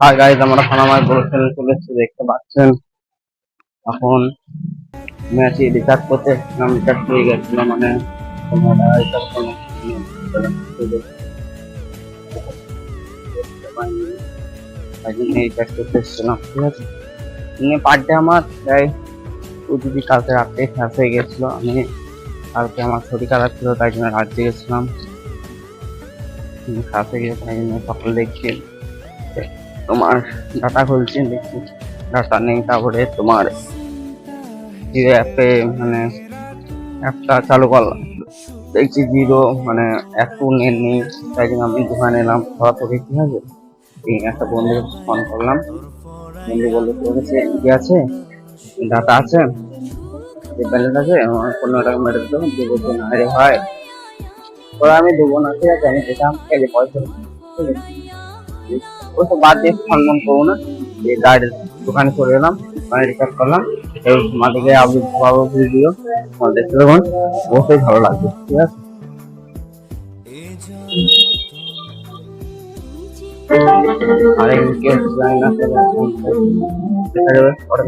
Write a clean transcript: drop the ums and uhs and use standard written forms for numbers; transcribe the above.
আর guys আমরা ফানামায় বড় channel চলে এসেছি, দেখতে পাচ্ছেন। এখন ম্যাচে রিচার্জ করতে এসেছিলাম, রিচার্জ হয়ে গেছিল, মানে তোমরা রিচার্জ রিচার্জ করতে এসেছিলাম, ঠিক আছে। পার ডে আমার প্রায় যদি কালকে রাত্রে শেষ হয়ে গেছিলো। আমি কালকে আমার শরীর খারাপ ছিল, তাই জন্য রাত জেগেছিলাম, শেষ হয়ে গেছে, তাই জন্য সকাল দেখছি তোমার ডাটা খুলছি, দেখছি ডাটা নেই। তারপরে তোমার অ্যাপে মানে অ্যাপটা চালু করলাম, দেখছি জিরো, মানে একটু নেট নেই। তাই জন্য আমি দোকানে এলাম সরাসরি, ঠিক আছে। এই একটা বন্ধুকে ফোন করলাম, বন্ধু বললো তোর কাছে কি আছে, ডাটা আছে, ব্যালেন্স আছে, আমার 15 টাকা মেরে দেবো। দিয়ে বলছে না রে ভাই, ওরা আমি দেবো না, ঠিক আছে। আমি যেতাম পয়সা, ঠিক আছে, ওসব বাদ দিয়ে ফোন মন করবো না। ডাইরেক্ট দোকানে চলে এলাম, দোকানে রিচার্জ করলাম। এই মালিকে আপনি ভালো ভিডিও দেখতে দেখুন, অবশ্যই ভালো লাগবে, ঠিক আছে। আরে কেউ জানি না, দেখা যাবে পরে।